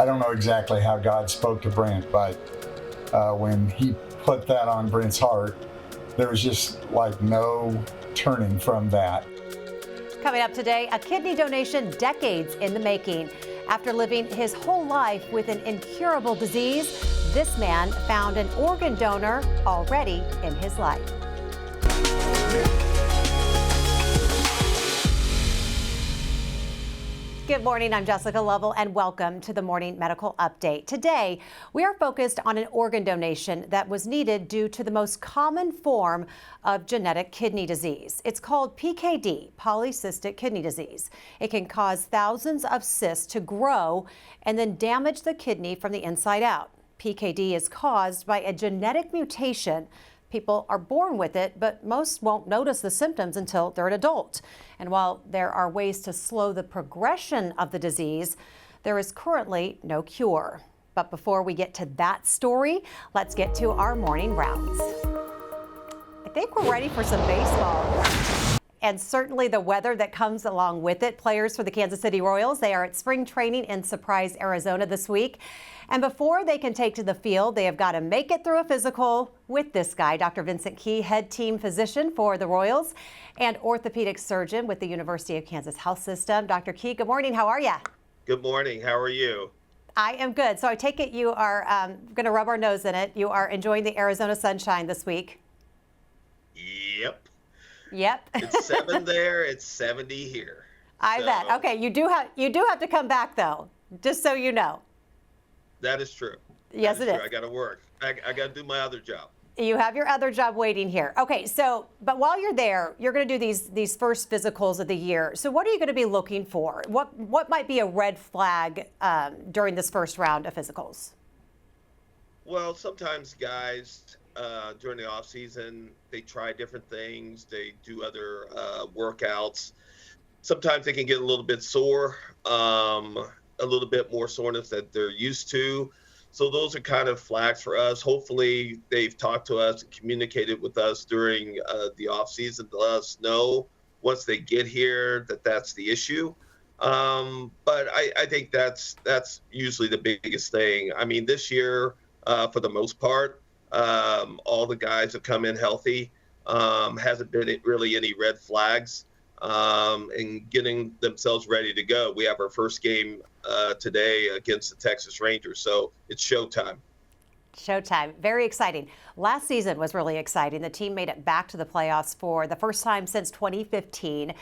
I don't know exactly how God spoke to Brent, but when he put that on Brent's heart, there was just like no turning from that. Coming up today, a kidney donation decades in the making. After living his whole life with an incurable disease, this man found an organ donor already in his life. Good morning, I'm Jessica Lovell, and welcome to the Morning Medical Update. Today, we are focused on an organ donation that was needed due to the most common form of genetic kidney disease. It's called PKD, polycystic kidney disease. It can cause thousands of cysts to grow and then damage the kidney from the inside out. PKD is caused by a genetic mutation. People are born with it, but most won't notice the symptoms until they're an adult. And while there are ways to slow the progression of the disease, there is currently no cure. But before we get to that story, let's get to our morning rounds. I think we're ready for some baseball. And certainly the weather that comes along with it. Players for the Kansas City Royals, they are at spring training in Surprise, Arizona this week. And before they can take to the field, they have got to make it through a physical with this guy, Dr. Vincent Key, head team physician for the Royals and orthopedic surgeon with the University of Kansas Health System. Dr. Key, good morning. How are you? Good morning. How are you? I am good. So I take it you are going to rub our nose in it. You are enjoying the Arizona sunshine this week. Yep. Yep. It's 7 there. It's 70 here. I bet. Okay, you do have to come back though, just so you know. That is true. Yes, it is. I got to work. I got to do my other job. You have your other job waiting here. Okay, so but while you're there, you're going to do these first physicals of the year. So what are you going to be looking for? What might be a red flag during this first round of physicals? Well, sometimes guys during the off season, they try different things. They do other workouts. Sometimes they can get a little bit sore, a little bit more soreness that they're used to. So those are kind of flags for us. Hopefully they've talked to us and communicated with us during the off season to let us know once they get here that that's the issue. But I think that's usually the biggest thing. I mean, this year, for the most part, all the guys have come in healthy. Hasn't been really any red flags, and getting themselves ready to go. We have our first game today against the Texas Rangers, so it's showtime. Showtime. Very exciting. Last season was really exciting. The team made it back to the playoffs for the first time since 2015.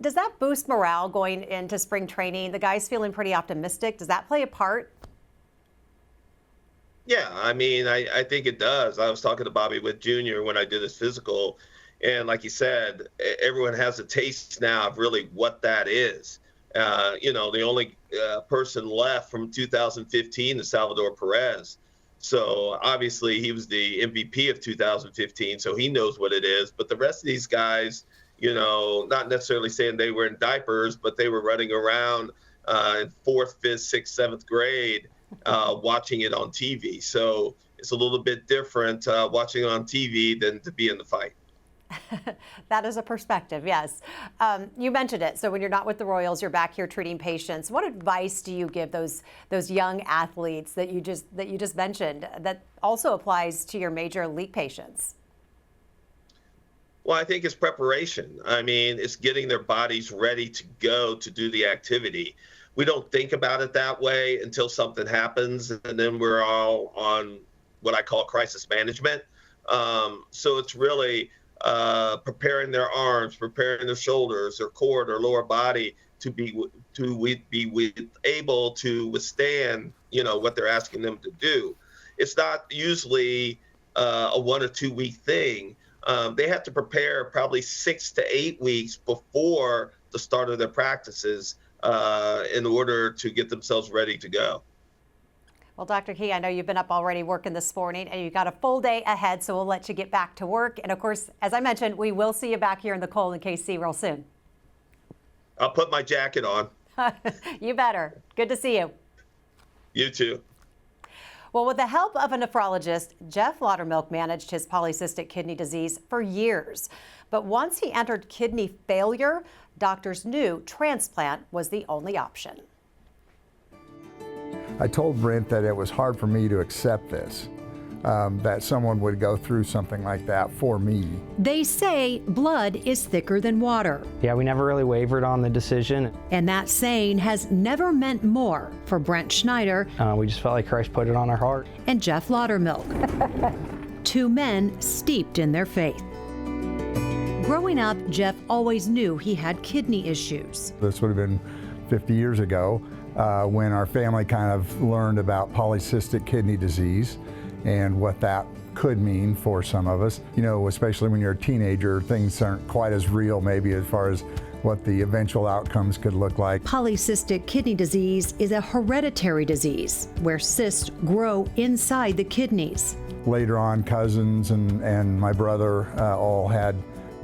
Does that boost morale going into spring training? The guys feeling pretty optimistic. Does that play a part? Yeah, I mean, I think it does. I was talking to Bobby Witt Jr. when I did his physical, and like you said, everyone has a taste now of really what that is. The only person left from 2015 is Salvador Perez. So obviously he was the MVP of 2015, so he knows what it is. But the rest of these guys, not necessarily saying they were in diapers, but they were running around in 4th, 5th, 6th, 7th grade watching it on TV. So it's a little bit different watching it on TV than to be in the fight. That is a perspective, yes. You mentioned it. So when you're not with the Royals, you're back here treating patients. What advice do you give those young athletes that you just mentioned that also applies to your major league patients? Well, I think it's preparation. I mean, it's getting their bodies ready to go to do the activity. We don't think about it that way until something happens, and then we're all on what I call crisis management. So it's really preparing their arms, preparing their shoulders, their core, their lower body to be able to withstand, what they're asking them to do. It's not usually a 1 or 2 week thing. They have to prepare probably 6 to 8 weeks before the start of their practices in order to get themselves ready to go. Well, Dr. Key, I know you've been up already working this morning and you've got a full day ahead, so we'll let you get back to work. And of course, as I mentioned, we will see you back here in the cold in KC real soon. I'll put my jacket on. You better. Good to see you. You too. Well, with the help of a nephrologist, Jeff Laudermilk managed his polycystic kidney disease for years. But once he entered kidney failure, doctors knew transplant was the only option. I told Brent that it was hard for me to accept this, that someone would go through something like that for me. They say blood is thicker than water. Yeah, we never really wavered on the decision. And that saying has never meant more for Brent Schneider We just felt like Christ put it on our heart. and Jeff Laudermilk, two men steeped in their faith. Growing up, Jeff always knew he had kidney issues. This would have been 50 years ago when our family kind of learned about polycystic kidney disease and what that could mean for some of us. You know, especially when you're a teenager, things aren't quite as real maybe as far as what the eventual outcomes could look like. Polycystic kidney disease is a hereditary disease where cysts grow inside the kidneys. Later on, cousins and my brother all had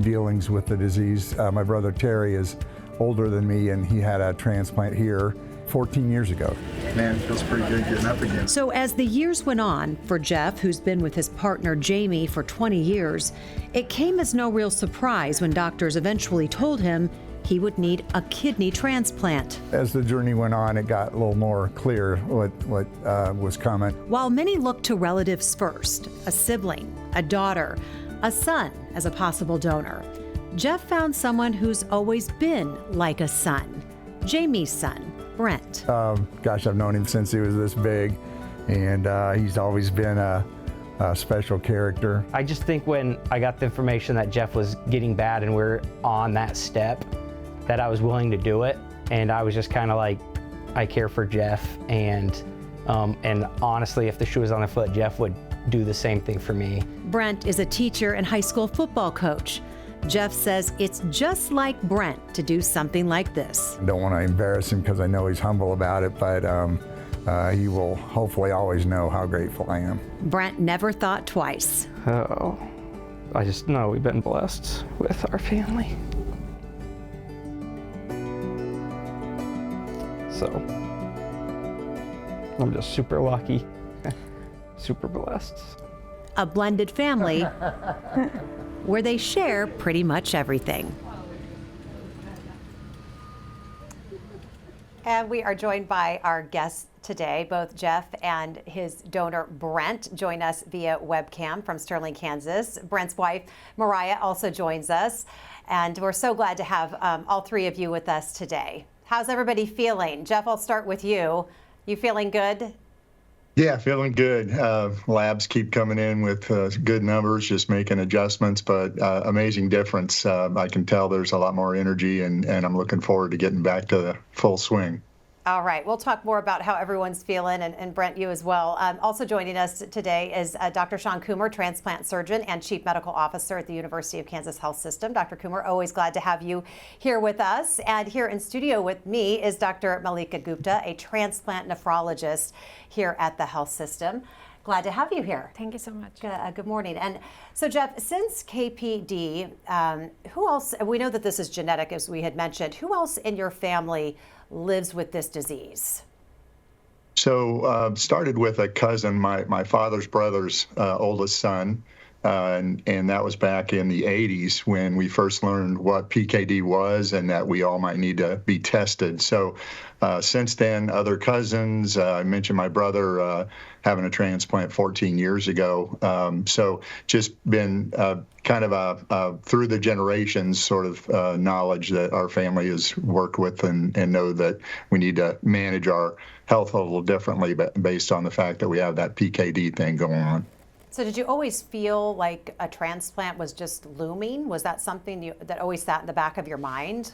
dealings with the disease. My brother Terry is older than me, and he had a transplant here 14 years ago. Man, it feels pretty good getting up again. So as the years went on, for Jeff, who's been with his partner Jamie for 20 years, it came as no real surprise when doctors eventually told him he would need a kidney transplant. As the journey went on, it got a little more clear what was coming. While many looked to relatives first, a sibling, a daughter, a son as a possible donor, Jeff found someone who's always been like a son, Jamie's son, Brent. Gosh, I've known him since he was this big, and he's always been a special character. I just think when I got the information that Jeff was getting bad and we're on that step, that I was willing to do it. And I was just kind of like, I care for Jeff, and honestly, if the shoe was on the foot, Jeff would do the same thing for me. Brent is a teacher and high school football coach. Jeff says it's just like Brent to do something like this. I don't want to embarrass him because I know he's humble about it, but he will hopefully always know how grateful I am. Brent never thought twice. Oh, I just know we've been blessed with our family. So, I'm just super lucky, super blessed. A blended family where they share pretty much everything. And we are joined by our guests today. Both Jeff and his donor Brent join us via webcam from Sterling, Kansas. Brent's wife, Mariah, also joins us. And we're so glad to have all three of you with us today. How's everybody feeling? Jeff, I'll start with you. You feeling good? Yeah, feeling good. Labs keep coming in with good numbers, just making adjustments, but amazing difference. I can tell there's a lot more energy, and I'm looking forward to getting back to the full swing. All right, we'll talk more about how everyone's feeling, and Brent, you as well. Also joining us today is Dr. Sean Coomer, transplant surgeon and chief medical officer at the University of Kansas Health System. Dr. Coomer, always glad to have you here with us. And here in studio with me is Dr. Malika Gupta, a transplant nephrologist here at the health system. Glad to have you here. Thank you so much. Good morning. And so, Jeff, since KPD, who else, we know that this is genetic, as we had mentioned, who else in your family lives with this disease? So started with a cousin, my father's brother's oldest son, and that was back in the 80s when we first learned what PKD was and that we all might need to be tested. So since then, other cousins, I mentioned my brother having a transplant 14 years ago. So just been kind of a through the generations sort of knowledge that our family has worked with and know that we need to manage our health a little differently based on the fact that we have that PKD thing going on. So did you always feel like a transplant was just looming? Was that something that always sat in the back of your mind?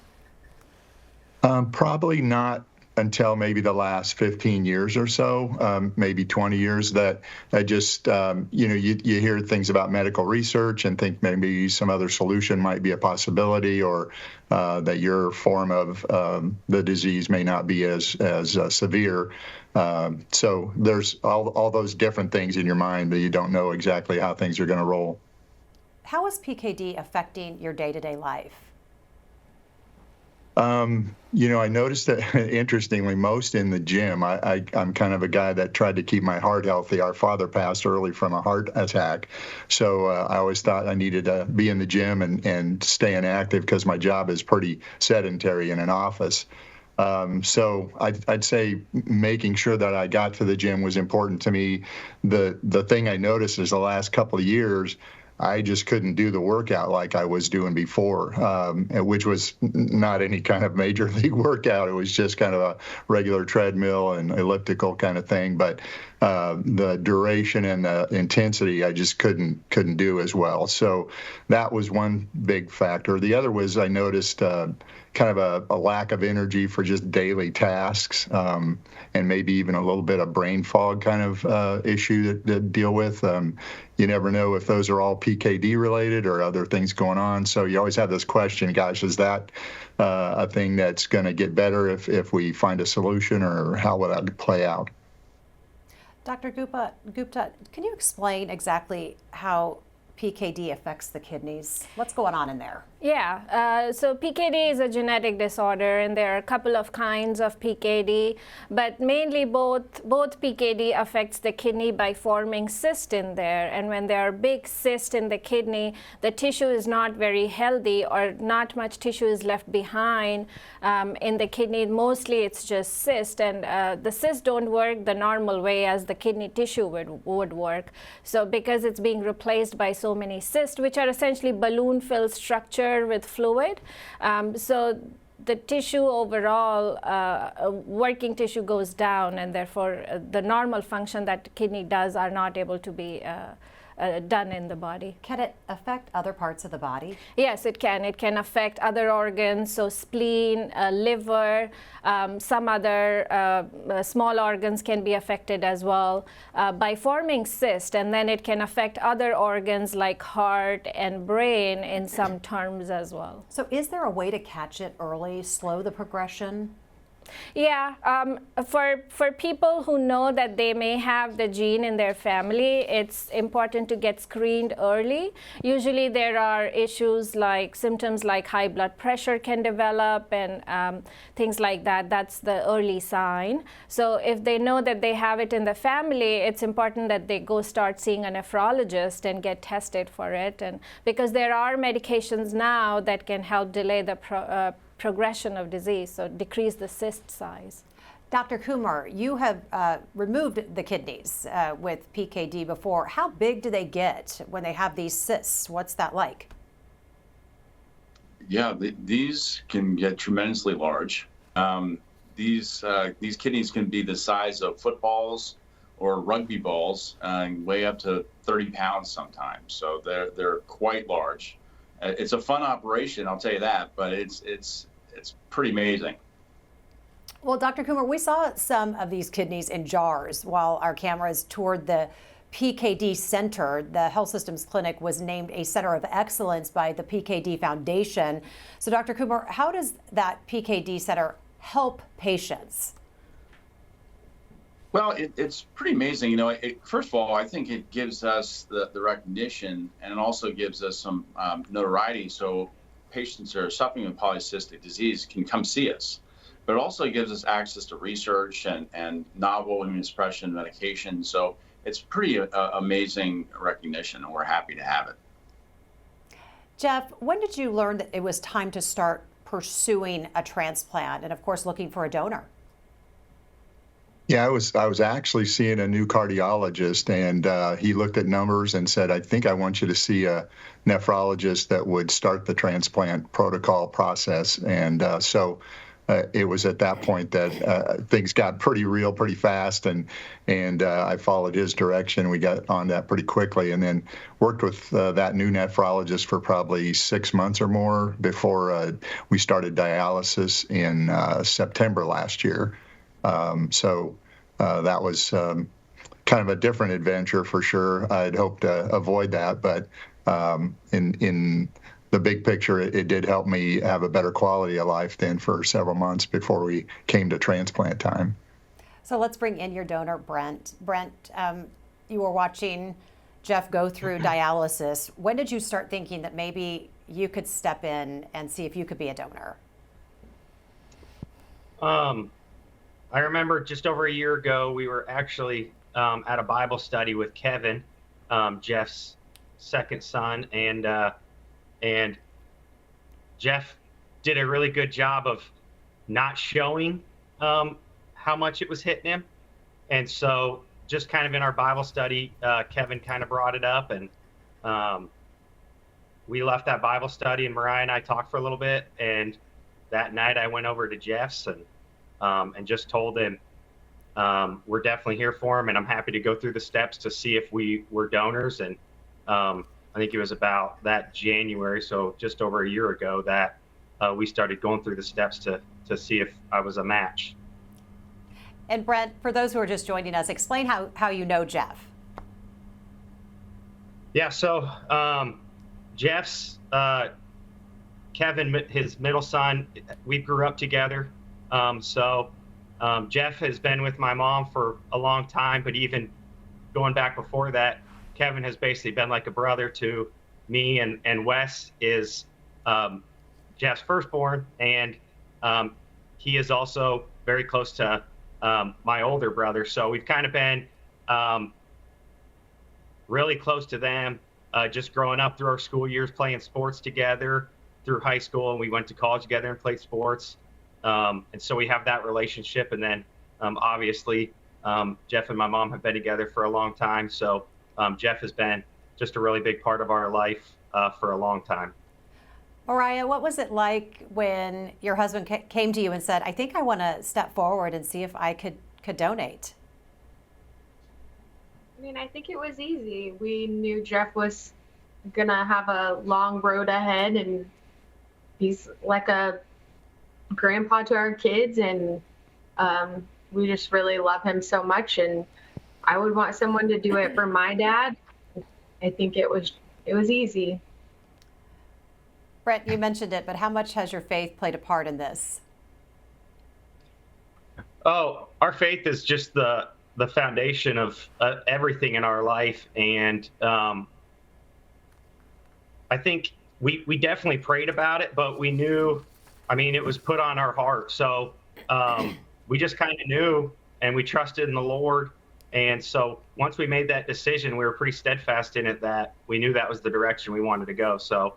Probably not until maybe the last 15 years or so, maybe 20 years, that I just, you hear things about medical research and think maybe some other solution might be a possibility, or that your form of the disease may not be as severe. So there's all those different things in your mind that you don't know exactly how things are going to roll. How is PKD affecting your day-to-day life? I noticed that, interestingly, most in the gym. I'm kind of a guy that tried to keep my heart healthy. Our father passed early from a heart attack, so I always thought I needed to be in the gym and staying active because my job is pretty sedentary in an office. So I'd say making sure that I got to the gym was important to me. The thing I noticed is the last couple of years, I just couldn't do the workout like I was doing before, which was not any kind of major league workout. It was just kind of a regular treadmill and elliptical kind of thing. But the duration and the intensity, I just couldn't do as well. So that was one big factor. The other was I noticed kind of a lack of energy for just daily tasks, and maybe even a little bit of brain fog kind of issue to deal with. You never know if those are all PKD related or other things going on. So you always have this question, gosh, is that a thing that's going to get better if we find a solution, or how will that play out? Dr. Gupta, can you explain exactly how PKD affects the kidneys? What's going on in there? Yeah, so PKD is a genetic disorder, and there are a couple of kinds of PKD, but mainly both PKD affects the kidney by forming cysts in there. And when there are big cysts in the kidney, the tissue is not very healthy, or not much tissue is left behind in the kidney. Mostly it's just cysts, and the cysts don't work the normal way as the kidney tissue would work. So because it's being replaced by so many cysts, which are essentially balloon-filled structure with fluid, so the tissue overall, working tissue goes down, and therefore the normal function that kidney does are not able to be done in the body. Can it affect other parts of the body? Yes, it can. It can affect other organs, so spleen, liver, some other small organs can be affected as well by forming cyst, and then it can affect other organs like heart and brain in some terms as well. So is there a way to catch it early, slow the progression? Yeah, for people who know that they may have the gene in their family, it's important to get screened early. Usually there are issues like symptoms like high blood pressure can develop, and things like that. That's the early sign. So if they know that they have it in the family, it's important that they go start seeing a nephrologist and get tested for it. And because there are medications now that can help delay the progression of disease, so decrease the cyst size. Dr. Kumar, you have removed the kidneys with PKD before. How big do they get when they have these cysts? What's that like? Yeah, these can get tremendously large. These kidneys can be the size of footballs or rugby balls, and weigh up to 30 pounds sometimes. So they're quite large. It's a fun operation, I'll tell you that, but it's pretty amazing. Well, Dr. Kumar, we saw some of these kidneys in jars while our cameras toured the PKD Center. The Health Systems Clinic was named a Center of Excellence by the PKD Foundation. So, Dr. Kumar, how does that PKD Center help patients? Well, it's pretty amazing. You know, first of all, I think it gives us the recognition, and it also gives us some notoriety, so patients that are suffering with polycystic disease can come see us. But it also gives us access to research and novel immunosuppression medication. So it's pretty amazing recognition, and we're happy to have it. Jeff, when did you learn that it was time to start pursuing a transplant and, of course, looking for a donor? Yeah, I was actually seeing a new cardiologist, and he looked at numbers and said, I think I want you to see a nephrologist that would start the transplant protocol process. And so it was at that point that things got pretty real pretty fast, and I followed his direction. We got on that pretty quickly, and then worked with that new nephrologist for probably 6 months or more before we started dialysis in September last year. So that was kind of a different adventure for sure. I'd hoped to avoid that, but in the big picture, it did help me have a better quality of life then for several months before we came to transplant time. So let's bring in your donor, Brent. Brent, you were watching Jeff go through dialysis. When did you start thinking that maybe you could step in and see if you could be a donor? I remember just over a year ago, we were actually at a Bible study with Kevin, Jeff's second son, and Jeff did a really good job of not showing how much it was hitting him. And so just kind of in our Bible study, Kevin kind of brought it up, and we left that Bible study, and Mariah and I talked for a little bit. And that night I went over to Jeff's and just told him, we're definitely here for him, and I'm happy to go through the steps to see if we were donors. And I think it was about that January, so just over a year ago, that we started going through the steps to see if I was a match. And Brent, for those who are just joining us, explain how you know Jeff. Yeah, so Jeff's, Kevin, his middle son, we grew up together. Jeff has been with my mom for a long time, but even going back before that, Kevin has basically been like a brother to me, and Wes is Jeff's firstborn, and he is also very close to my older brother. So we've kind of been really close to them, just growing up through our school years, playing sports together through high school, and we went to college together and played sports. And so we have that relationship. And then obviously Jeff and my mom have been together for a long time. So Jeff has been just a really big part of our life for a long time. Mariah, what was it like when your husband came to you and said, I think I want to step forward and see if I could donate? I mean, I think it was easy. We knew Jeff was going to have a long road ahead, and he's like a grandpa to our kids, and we just really love him so much, and I would want someone to do it for my dad. I think it was easy. Brent, you mentioned it, but how much has your faith played a part in this? Oh, our faith is just the foundation of everything in our life. And I think we definitely prayed about it, but we knew, I mean, it was put on our heart. So we just kind of knew, and we trusted in the Lord. And so once we made that decision, we were pretty steadfast in it, that we knew that was the direction we wanted to go. So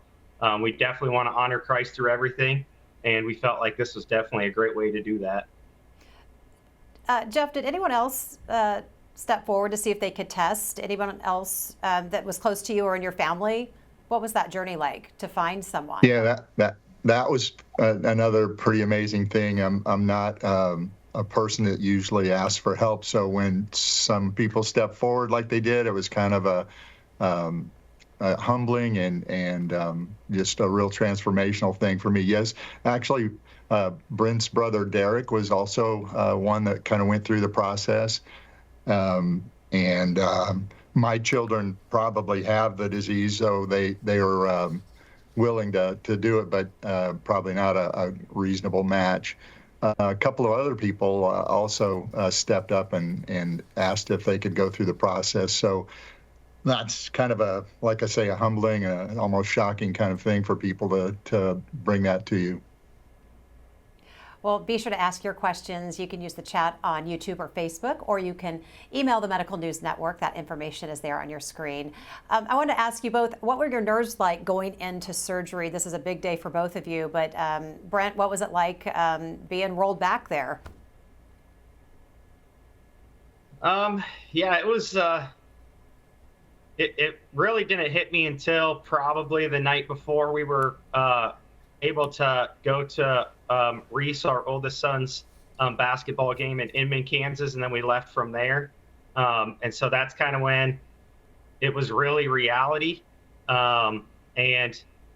we definitely want to honor Christ through everything. And we felt like this was definitely a great way to do that. Jeff, did anyone else step forward to see if they could test? Anyone else that was close to you or in your family? What was that journey like to find someone? Yeah, that was another pretty amazing thing. I'm not a person that usually asks for help, so when some people step forward like they did, it was kind of a humbling and just a real transformational thing for me. Yes, actually, Brent's brother Derek was also one that kind of went through the process, and my children probably have the disease, so they are willing to do it, but probably not a reasonable match. A couple of other people also stepped up and asked if they could go through the process. So that's kind of like I say, a humbling, almost shocking kind of thing for people to bring that to you. Well, be sure to ask your questions. You can use the chat on YouTube or Facebook, or you can email the Medical News Network. That information is there on your screen. I wanted to ask you both, what were your nerves like going into surgery? This is a big day for both of you, but Brent, what was it like being rolled back there? Yeah, it was, it really didn't hit me until probably the night before we were able to go to Reese, our oldest son's basketball game in Inman, Kansas, and then we left from there. And so that's kind of when it was really reality. And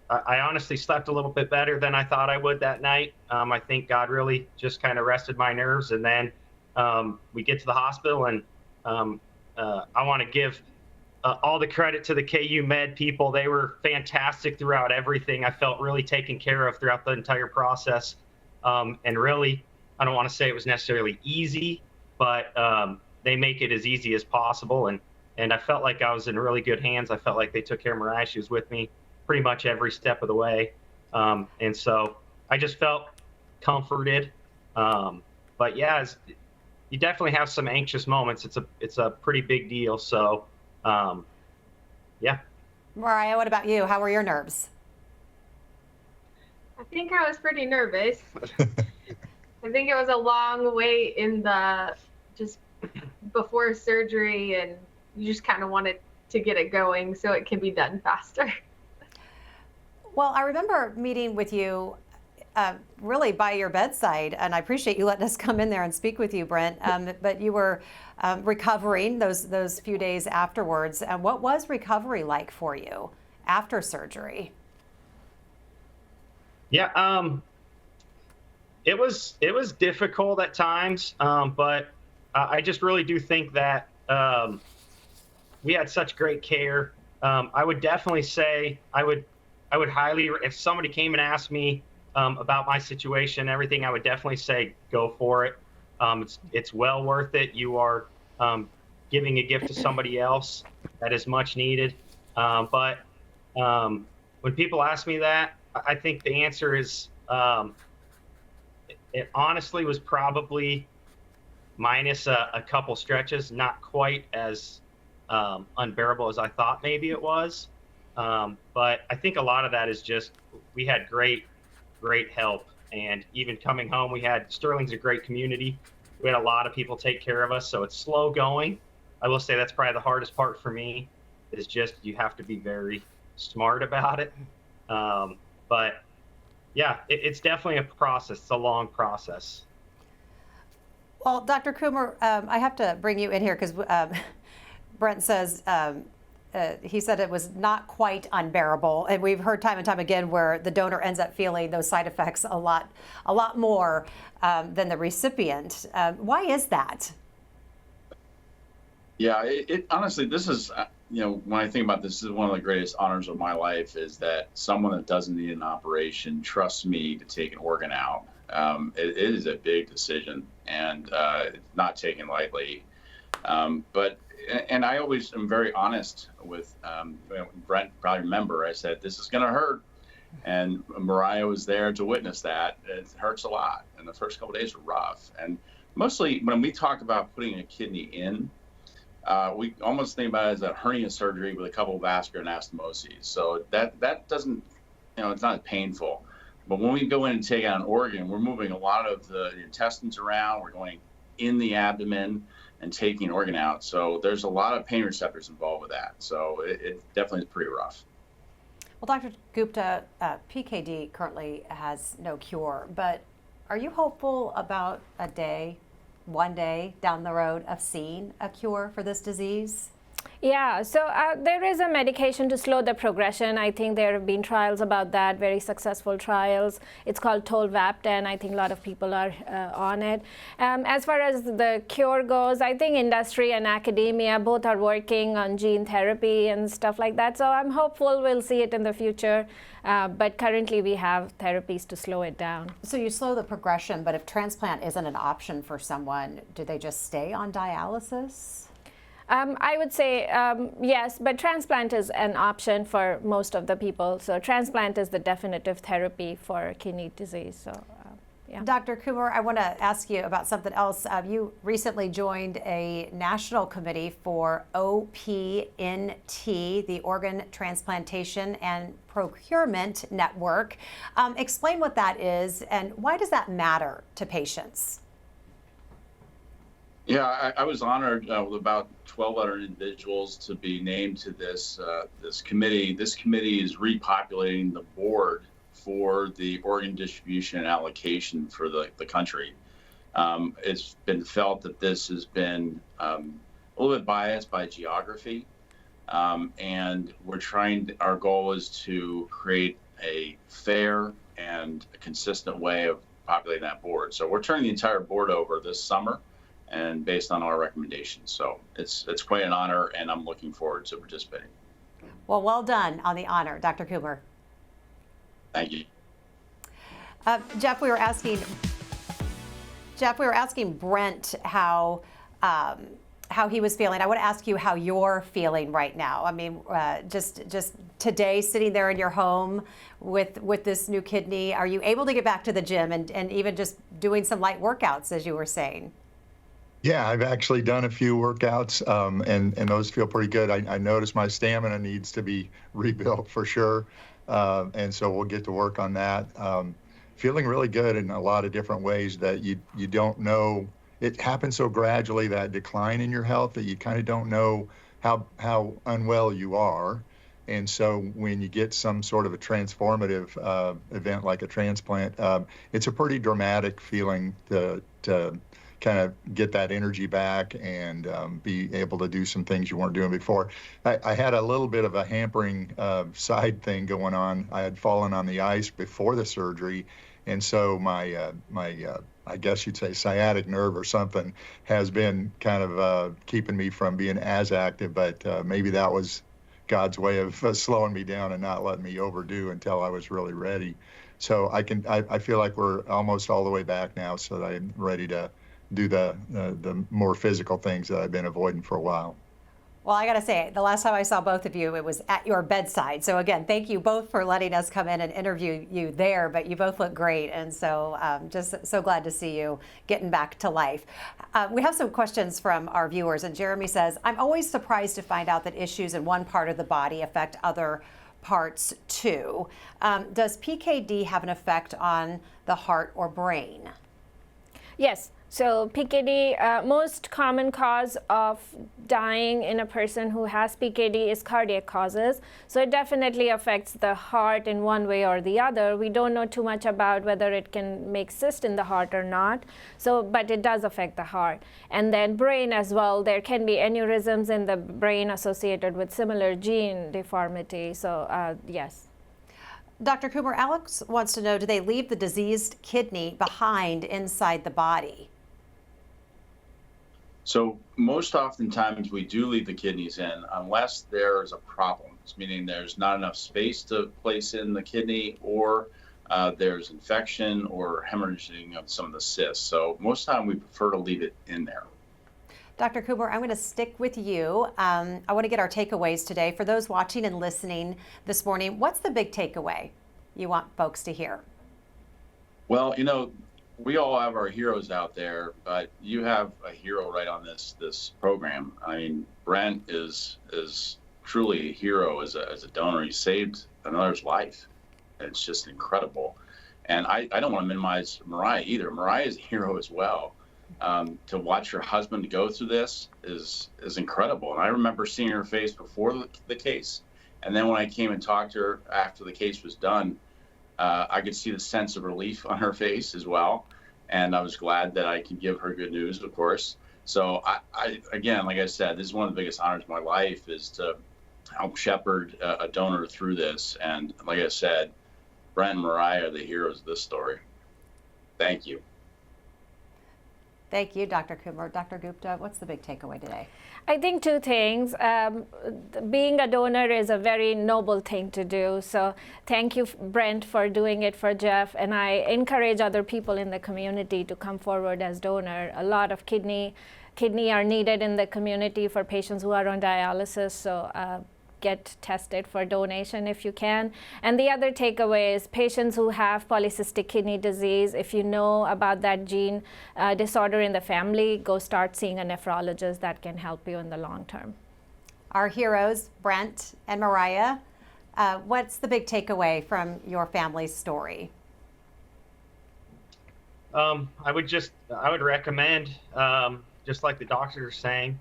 I honestly slept a little bit better than I thought I would that night. I think God really just kind of rested my nerves. And then we get to the hospital, and I want to give all the credit to the KU Med people. They were fantastic throughout everything. I felt really taken care of throughout the entire process. And really, I don't want to say it was necessarily easy, but they make it as easy as possible. And I felt like I was in really good hands. I felt like they took care of Mariah. She was with me pretty much every step of the way. And so I just felt comforted. But yeah, you definitely have some anxious moments. It's a pretty big deal. So, yeah. Mariah, what about you? How were your nerves? I think I was pretty nervous. I think it was a long wait in the just before surgery, and you just kind of wanted to get it going so it can be done faster. Well, I remember meeting with you really by your bedside, and I appreciate you letting us come in there and speak with you, Brent. But you were recovering those few days afterwards. What was recovery like for you after surgery? Yeah, it was difficult at times, but I just really do think that we had such great care. I would definitely say I would highly, if somebody came and asked me about my situation and everything, I would definitely say go for it. It's well worth it. You are giving a gift to somebody else that is much needed. But when people ask me that, I think the answer is it honestly was probably minus a couple stretches, not quite as unbearable as I thought maybe it was. But I think a lot of that is just we had great help. And even coming home, Sterling's a great community. We had a lot of people take care of us. So it's slow going. I will say that's probably the hardest part for me is just you have to be very smart about it. But yeah, it's definitely a process. It's a long process. Well, Dr. Coomer, I have to bring you in here because Brent says he said it was not quite unbearable, and we've heard time and time again where the donor ends up feeling those side effects a lot more than the recipient. Why is that? Yeah, it honestly, this is, when I think about this is one of the greatest honors of my life is that someone that doesn't need an operation trusts me to take an organ out. It is a big decision and not taken lightly. And I always am very honest with Brent. Probably remember I said this is going to hurt, and Mariah was there to witness that. It hurts a lot, and the first couple of days were rough. And mostly when we talked about putting a kidney in, we almost think about it as a hernia surgery with a couple of vascular anastomoses. So that doesn't, it's not painful. But when we go in and take out an organ, we're moving a lot of the intestines around. We're going in the abdomen and taking an organ out. So there's a lot of pain receptors involved with that. So it definitely is pretty rough. Well, Dr. Gupta, PKD currently has no cure, but are you hopeful about one day down the road of seeing a cure for this disease? Yeah, so there is a medication to slow the progression. I think there have been trials about that, very successful trials. It's called tolvaptan. I think a lot of people are on it. As far as the cure goes, I think industry and academia both are working on gene therapy and stuff like that. So I'm hopeful we'll see it in the future. But currently we have therapies to slow it down. So you slow the progression, but if transplant isn't an option for someone, do they just stay on dialysis? I would say yes, but transplant is an option for most of the people. So transplant is the definitive therapy for kidney disease. So, yeah. Dr. Coomer, I want to ask you about something else. You recently joined a national committee for OPNT, the Organ Transplantation and Procurement Network. Explain what that is and why does that matter to patients? Yeah, I was honored with about 12 other individuals to be named to this committee. This committee is repopulating the board for the organ distribution and allocation for the country. It's been felt that this has been a little bit biased by geography, and our goal is to create a fair and a consistent way of populating that board. So we're turning the entire board over this summer, and based on our recommendations. So it's quite an honor, and I'm looking forward to participating. Well done on the honor, Dr. Coomer. Thank you. Jeff, we were asking Brent how he was feeling. I want to ask you how you're feeling right now. I mean, just today, sitting there in your home with this new kidney, are you able to get back to the gym and even just doing some light workouts, as you were saying? Yeah, I've actually done a few workouts, and those feel pretty good. I noticed my stamina needs to be rebuilt for sure, and so we'll get to work on that. feeling really good in a lot of different ways that you don't know. It happens so gradually, that decline in your health, that you kind of don't know how unwell you are. And so when you get some sort of a transformative event like a transplant, it's a pretty dramatic feeling to kind of get that energy back and be able to do some things you weren't doing before. I had a little bit of a hampering side thing going on. I had fallen on the ice before the surgery, and so my I guess you'd say sciatic nerve or something has been kind of keeping me from being as active, but maybe that was God's way of slowing me down and not letting me overdo until I was really ready. So I feel like we're almost all the way back now, so that I'm ready to do the more physical things that I've been avoiding for a while. Well, I got to say, the last time I saw both of you, it was at your bedside. So again, thank you both for letting us come in and interview you there, but you both look great. And so just so glad to see you getting back to life. We have some questions from our viewers, and Jeremy says, I'm always surprised to find out that issues in one part of the body affect other parts too. Does PKD have an effect on the heart or brain? Yes. So PKD, most common cause of dying in a person who has PKD is cardiac causes. So it definitely affects the heart in one way or the other. We don't know too much about whether it can make cyst in the heart or not. So, but it does affect the heart. And then brain as well. There can be aneurysms in the brain associated with similar gene deformity. So yes. Dr. Coomer, Alex wants to know, do they leave the diseased kidney behind inside the body? So most oftentimes we do leave the kidneys in unless there's a problem, meaning there's not enough space to place in the kidney, or there's infection or hemorrhaging of some of the cysts. So most of the time we prefer to leave it in there. Dr. Coomer, I'm going to stick with you. I want to get our takeaways today. For those watching and listening this morning, what's the big takeaway you want folks to hear? Well, we all have our heroes out there, but you have a hero right on this program. I mean, Brent is truly a hero as a donor. He saved another's life. It's just incredible. And I don't want to minimize Mariah either. Mariah is a hero as well. To watch her husband go through this is incredible. And I remember seeing her face before the case. And then when I came and talked to her after the case was done, I could see the sense of relief on her face as well. And I was glad that I could give her good news, of course. So I again, like I said, this is one of the biggest honors of my life, is to help shepherd a donor through this. And like I said, Brent and Mariah are the heroes of this story. Thank you. Thank you, Dr. Coomer. Dr. Gupta, what's the big takeaway today? I think two things. Being a donor is a very noble thing to do. So thank you, Brent, for doing it for Jeff. And I encourage other people in the community to come forward as donor. A lot of kidney are needed in the community for patients who are on dialysis. So get tested for donation if you can. And the other takeaway is patients who have polycystic kidney disease, if you know about that gene disorder in the family, go start seeing a nephrologist. That can help you in the long term. Our heroes, Brent and Mariah, what's the big takeaway from your family's story? I would recommend, just like the doctors are saying,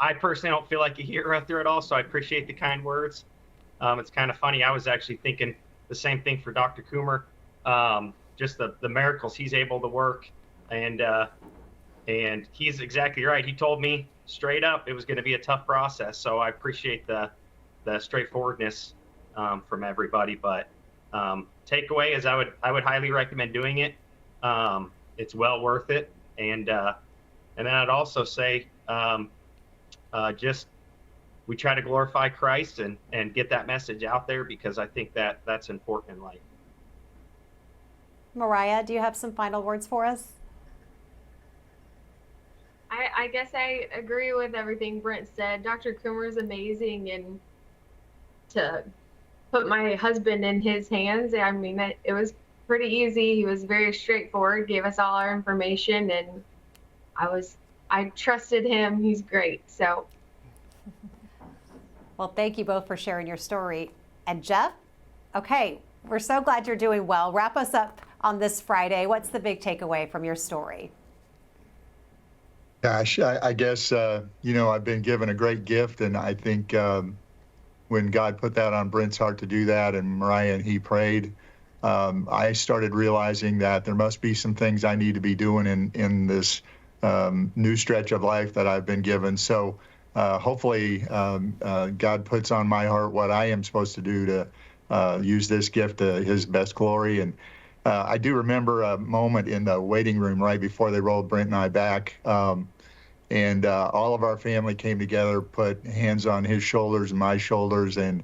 I personally don't feel like a hero through it all, so I appreciate the kind words. It's kind of funny. I was actually thinking the same thing for Dr. Coomer, just the miracles he's able to work, and he's exactly right. He told me straight up it was going to be a tough process, so I appreciate the straightforwardness from everybody. But takeaway is I would highly recommend doing it. It's well worth it, and then I'd also say. We try to glorify Christ and get that message out there, because I think that's important in life. Mariah, do you have some final words for us? I guess I agree with everything Brent said. Dr. Coomer is amazing, and to put my husband in his hands, I mean, it was pretty easy. He was very straightforward, gave us all our information, and I trusted him. He's great. So. Well, thank you both for sharing your story. And Jeff, okay, We're so glad you're doing well. Wrap us up on this Friday. What's the big takeaway from your story? Gosh, I guess, I've been given a great gift, and I think when God put that on Brent's heart to do that, and Mariah and he prayed, I started realizing that there must be some things I need to be doing in this new stretch of life that I've been given. So hopefully God puts on my heart what I am supposed to do to use this gift to his best glory. And I do remember a moment in the waiting room right before they rolled Brent and I back. And all of our family came together, put hands on his shoulders and my shoulders, and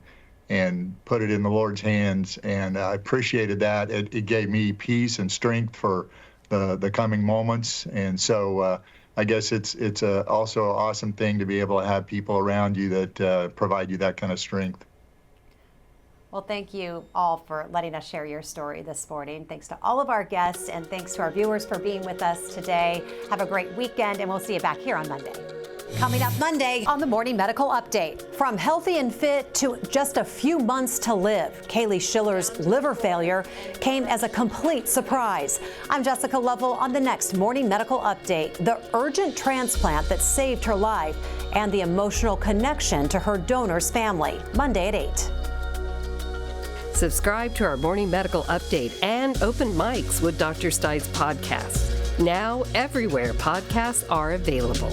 put it in the Lord's hands. And I appreciated that. It gave me peace and strength for the coming moments. And so I guess it's also an awesome thing to be able to have people around you that provide you that kind of strength. Well, thank you all for letting us share your story this morning. Thanks to all of our guests, and thanks to our viewers for being with us today. Have a great weekend, and we'll see you back here on Monday. Coming up Monday on the Morning Medical Update. From healthy and fit to just a few months to live, Kaylee Schiller's liver failure came as a complete surprise. I'm Jessica Lovell on the next Morning Medical Update. The urgent transplant that saved her life and the emotional connection to her donor's family. Monday at 8. Subscribe to our Morning Medical Update and Open Mics with Dr. Stites podcast. Now, everywhere podcasts are available.